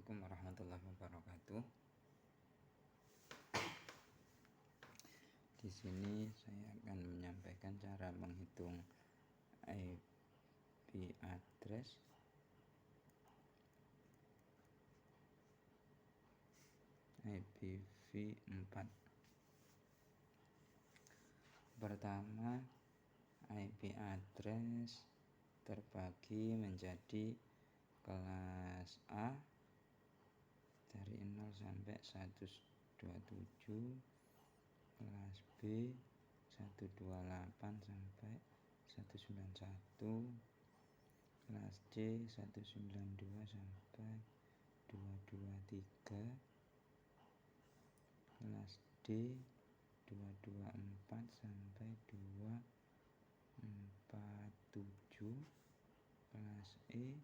Assalamualaikum warahmatullahi wabarakatuh. Di sini saya akan menyampaikan cara menghitung IP address IPv4. Pertama, IP address terbagi menjadi kelas A dari 0 sampai 127, kelas B 128 sampai 191, kelas C 192 sampai 223, kelas D 224 sampai 247, kelas E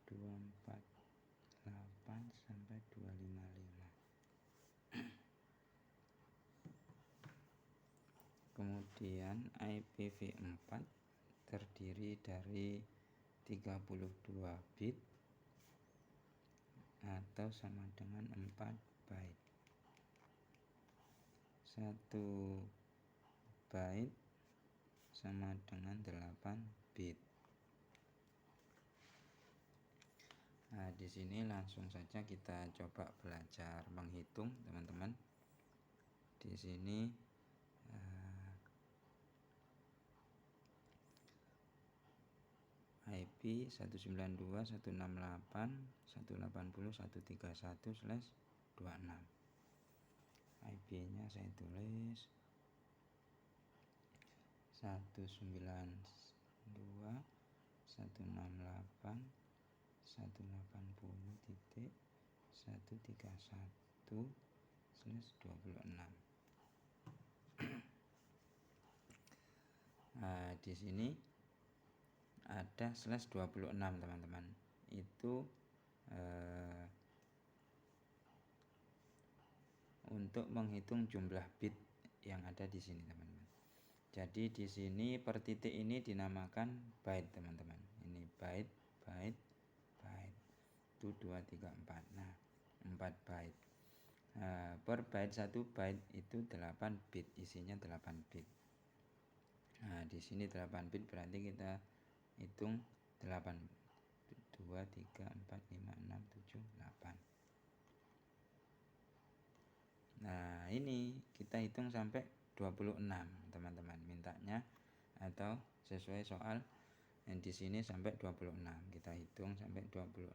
248 sampai 255. Kemudian IPv4 terdiri dari 32 bit atau sama dengan 4 byte. 1 byte sama dengan 8 bit. Nah, di sini langsung saja kita coba belajar menghitung, teman-teman. Di sini IP 192.168.180.131/26. IP-nya saya tulis 192.168.180.131/26. Nah, di sini ada /26, teman-teman. Itu untuk menghitung jumlah bit yang ada di sini, teman-teman. Jadi di sini per titik ini dinamakan byte, teman-teman. Ini byte, byte, byte. Itu 2, 3, 4. Nah, 4 byte. Per byte 1 byte itu 8 bit, isinya 8 bit. Nah, di sini 8 bit berarti kita hitung 8. 2, 3, 4, 5, 6, 7, 8. Nah, ini kita hitung sampai 26, teman-teman, mintanya, atau sesuai soal yang di sini sampai 26. Kita hitung sampai 26.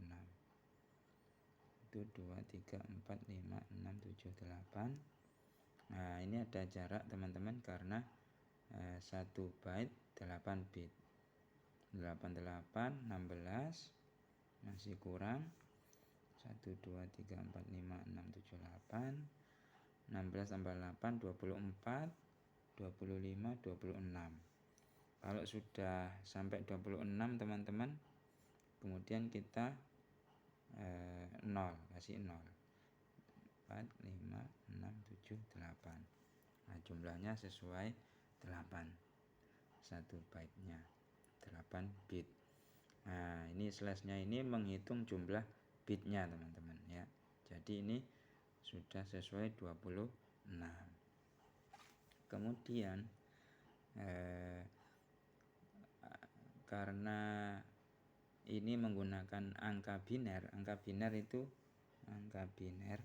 Itu 2, 3, 4, 5, 6, 7, 8. Nah, ini ada jarak, teman-teman, karena 1 byte 8 bit. 88, 16, masih kurang 1, 2, 3, 4, 5, 6, 7, 8. 16 tambah 8, 24, 25, 26. Kalau sudah sampai 26, teman-teman, kemudian kita 0, kasih 0. 4, 5, 6, 7, 8. Nah, jumlahnya sesuai 8. 1 byte-nya 8 bit. Nah, ini slash-nya ini menghitung jumlah bitnya, teman-teman, ya. Jadi ini sudah sesuai 26. Kemudian karena ini menggunakan angka biner itu angka biner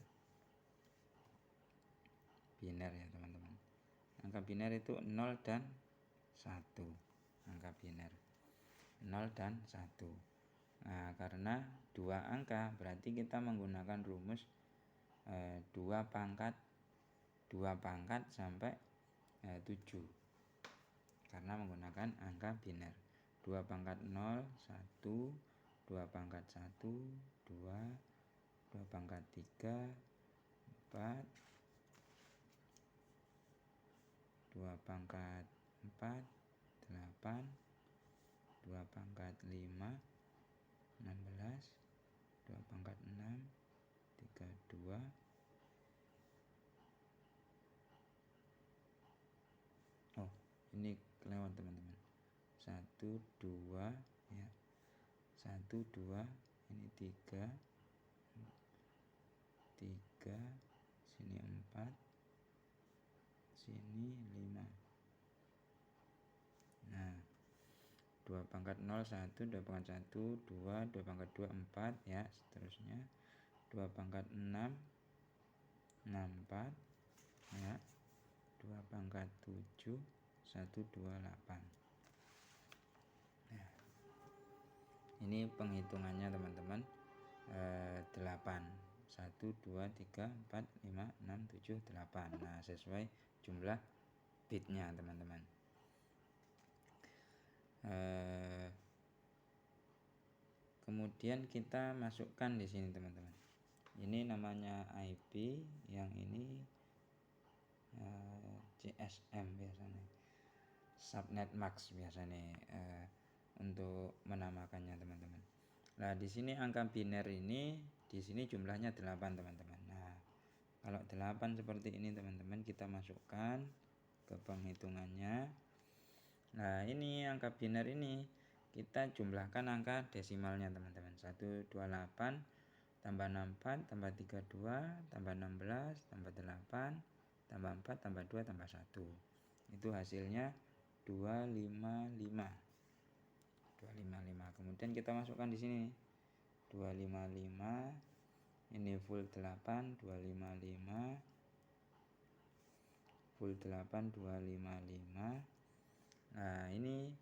ya, teman-teman. Angka biner itu 0 dan 1. Angka biner 0 dan 1. Nah, karena 2 angka berarti kita menggunakan rumus 2 pangkat sampai 7, karena menggunakan angka biner. 2 pangkat 0, 1, 2 pangkat 1, 2, 2 pangkat 3, 4, 2 pangkat 4, 8, 2 pangkat 5, 16, 2 pangkat 6, 32, 1, 2, ya. 1, 2, ini 3, 3, sini 4, sini 5. Nah, 2 pangkat 0 1, 2 pangkat 1 2, 2 pangkat 2 4 ya, seterusnya 2 pangkat 6 4 ya, 2 pangkat 7 1 2 8. Nah, ini penghitungannya teman-teman. 8 1 2 3 4 5 6 7 8. Nah, sesuai jumlah bitnya teman-teman. Kemudian kita masukkan di sini teman-teman. Ini namanya IP, yang ini GSM biasanya, subnet max biasanya untuk menamakannya teman-teman. Nah, di sini angka biner ini di sini jumlahnya 8 teman-teman. Nah, kalau 8 seperti ini teman-teman, kita masukkan ke penghitungannya. Nah, ini angka biner ini kita jumlahkan angka desimalnya teman-teman. 128 tambah 64 tambah 32 tambah 16 tambah 8 tambah 4 tambah 2 tambah 1. Itu hasilnya 255. Kemudian kita masukkan di sini 255, ini full 8, 255 full 8 255. Nah, ini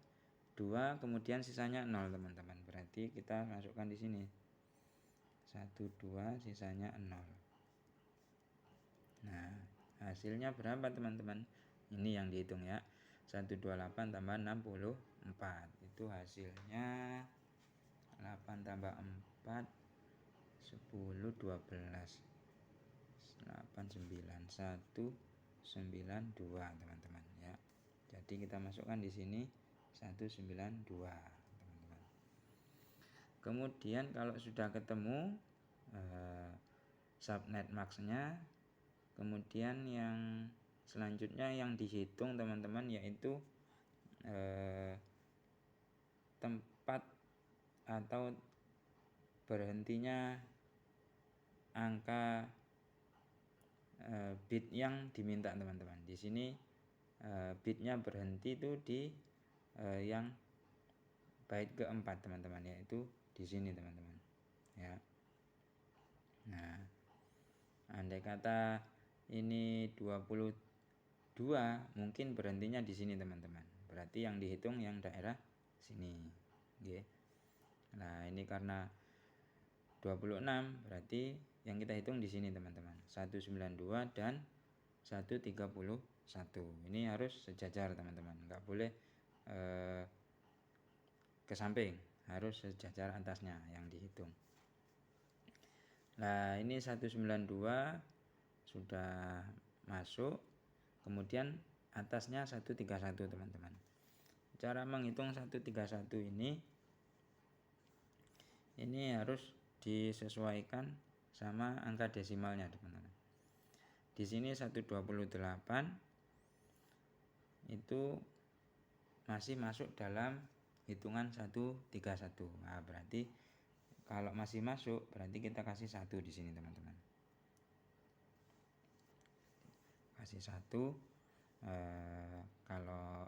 2, kemudian sisanya 0 teman-teman. Berarti kita masukkan di sini 1 2, sisanya 0. Nah, hasilnya berapa teman-teman? Ini yang dihitung ya. 128 tambah 64. Itu hasilnya 8 tambah 4 10 12 8 9 1 92 teman-teman ya. Jadi kita masukkan di sini 192 teman-teman. Kemudian kalau sudah ketemu subnet max-nya, kemudian yang selanjutnya yang dihitung teman-teman yaitu tempat atau berhentinya angka bit yang diminta teman-teman. Di sini bitnya berhenti itu di yang bait keempat teman-teman, yaitu di sini teman-teman ya. Nah, andai kata ini 22, mungkin berhentinya di sini teman-teman. Berarti yang dihitung yang daerah sini. Oke. Nah, ini karena 26, berarti yang kita hitung di sini teman-teman. 192 dan 131. Ini harus sejajar teman-teman. Enggak boleh ke samping, harus sejajar atasnya yang dihitung. Nah, ini 192 sudah masuk. Kemudian atasnya 131 teman-teman. Cara menghitung 131 ini harus disesuaikan sama angka desimalnya teman-teman. Di sini 128 itu masih masuk dalam hitungan 131. Nah, berarti kalau masih masuk berarti kita kasih 1 di sini teman-teman. Kasih 1. Kalau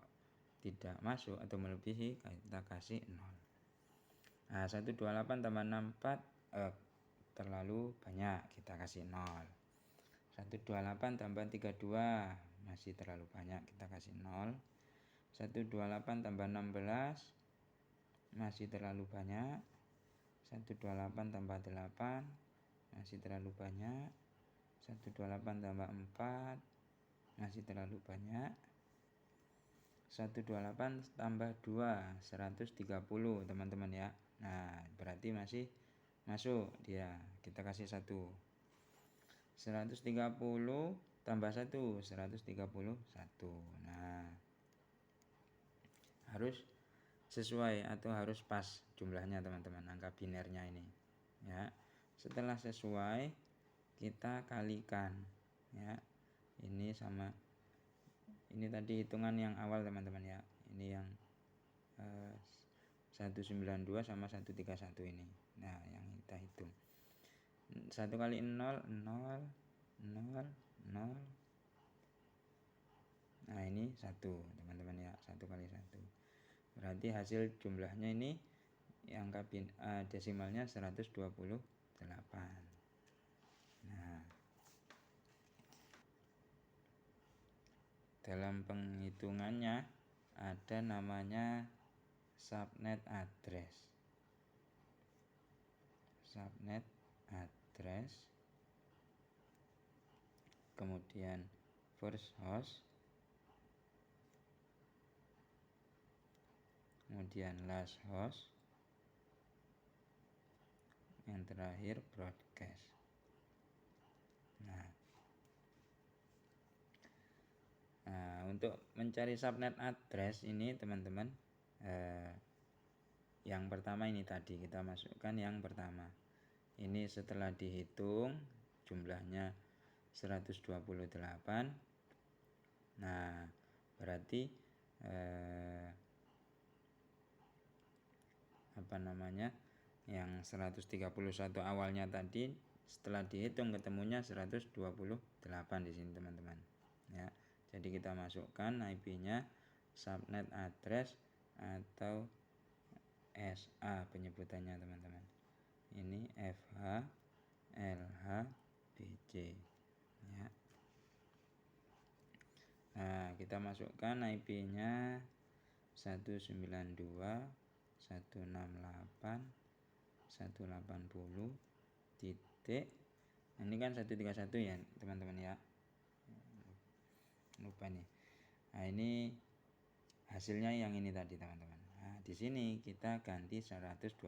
tidak masuk atau melebihi kita kasih 0. Nah, 128 tambah 64 terlalu banyak, kita kasih 0. 128 tambah 32 masih terlalu banyak, kita kasih 0. 128 tambah 16 masih terlalu banyak. 128 tambah 8 masih terlalu banyak. 128 tambah 4 masih terlalu banyak. 128 tambah 2 130 teman-teman ya. Nah, berarti masih masuk dia, kita kasih 1. 130 tambah 1 131. Nah, harus sesuai atau harus pas jumlahnya teman-teman, angka binernya ini ya. Setelah sesuai kita kalikan ya. Ini sama ini tadi hitungan yang awal teman-teman ya. Ini yang 192 sama 131 ini. Nah, yang kita hitung. 1 kali 0, 0, 0, 0. Nah ini 1 teman-teman ya, 1 kali 1. Berarti hasil jumlahnya ini angka desimalnya 128. Nah, dalam penghitungannya ada namanya subnet address. Subnet address, kemudian first host, kemudian last host, yang terakhir broadcast. Nah, untuk mencari subnet address ini teman-teman, yang pertama ini tadi kita masukkan yang pertama. Ini setelah dihitung jumlahnya 128. Nah, berarti yang 131 awalnya tadi setelah dihitung ketemunya 128 di sini teman-teman. Ya. Jadi kita masukkan IP-nya subnet address atau SA penyebutannya teman-teman. Ini FH LH BC ya. Nah, kita masukkan IP-nya 192.168.180 titik. Ini kan 131 ya teman-teman ya. Lupa nih. Nah, ini hasilnya yang ini tadi teman-teman. Nah, di sini kita ganti 128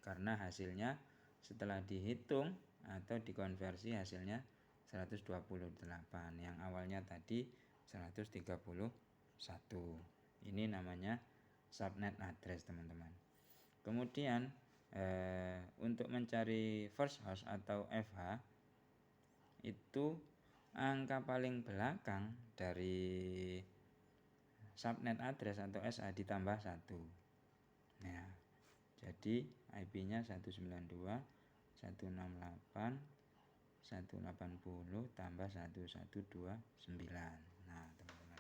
karena hasilnya setelah dihitung atau dikonversi hasilnya 128, yang awalnya tadi 131. Ini namanya subnet address teman-teman. Kemudian untuk mencari first host atau FH itu angka paling belakang dari subnet address atau SA ditambah 1. Nah, jadi IP-nya 192.168.180 tambah 1129. Nah, teman-teman.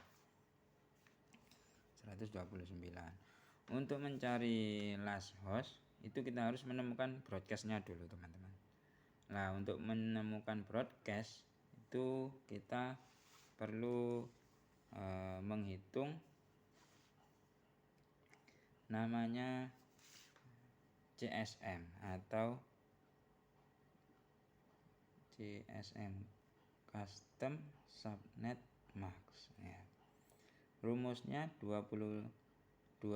129. Untuk mencari last host itu kita harus menemukan broadcast-nya dulu, teman-teman. Nah, untuk menemukan broadcast itu kita perlu menghitung namanya CSM atau CSM Custom Subnet Max ya. Rumusnya 20256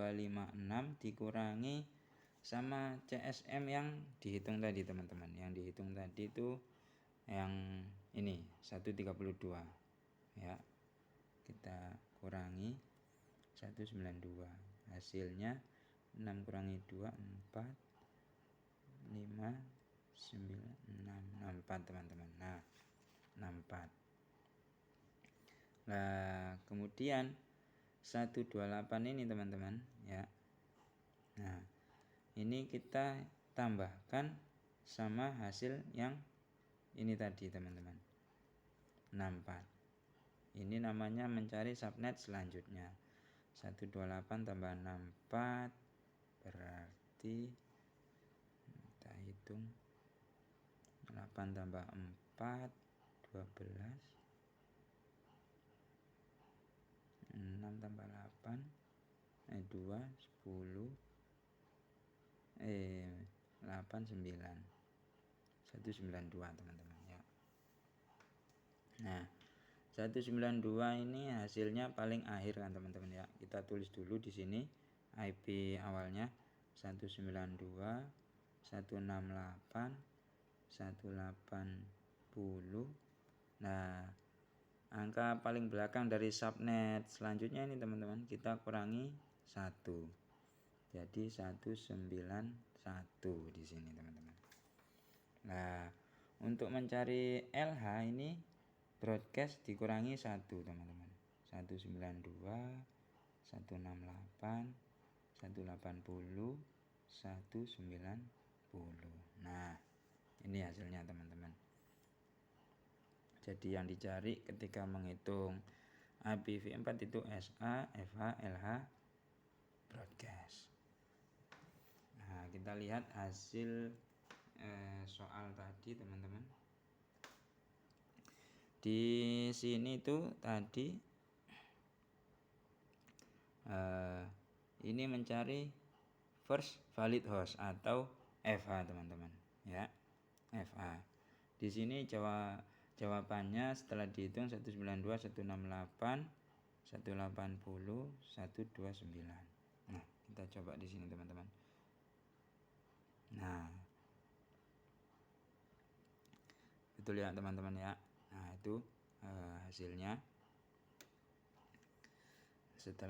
dikurangi sama CSM yang dihitung tadi teman-teman. Yang dihitung tadi itu yang ini 132 ya. Kita kurangi 192, hasilnya 6 kurangi 2 4 5 9 6 64 teman-teman. Nah, 64. Nah, kemudian 128 ini teman-teman ya. Nah, ini kita tambahkan sama hasil yang ini tadi teman-teman, 64. Ini namanya mencari subnet selanjutnya. 128 tambah 64 berarti kita hitung 8 tambah 4 12, 6 tambah 8 2 10 8 9 192 teman-teman ya. Nah, 192 ini hasilnya paling akhir kan teman-teman ya. Kita tulis dulu di sini IP awalnya 192 168 180. Nah, angka paling belakang dari subnet selanjutnya ini teman-teman kita kurangi 1. Jadi 191 di sini teman-teman. Nah, untuk mencari LH ini broadcast dikurangi 1 teman-teman. 192 168 180 190. Nah, Ini hasilnya teman-teman. Jadi yang dicari ketika menghitung IPv4 itu SA, FH, LH, broadcast. Nah, kita lihat hasil soal tadi teman-teman. Di sini tuh tadi ini mencari first valid host atau FH teman-teman ya, FH. Di sini jawabannya setelah dihitung 192, 168, 180, 129. Nah, kita coba di sini teman-teman. Nah, betul ya teman-teman ya. Nah, itu hasilnya setelah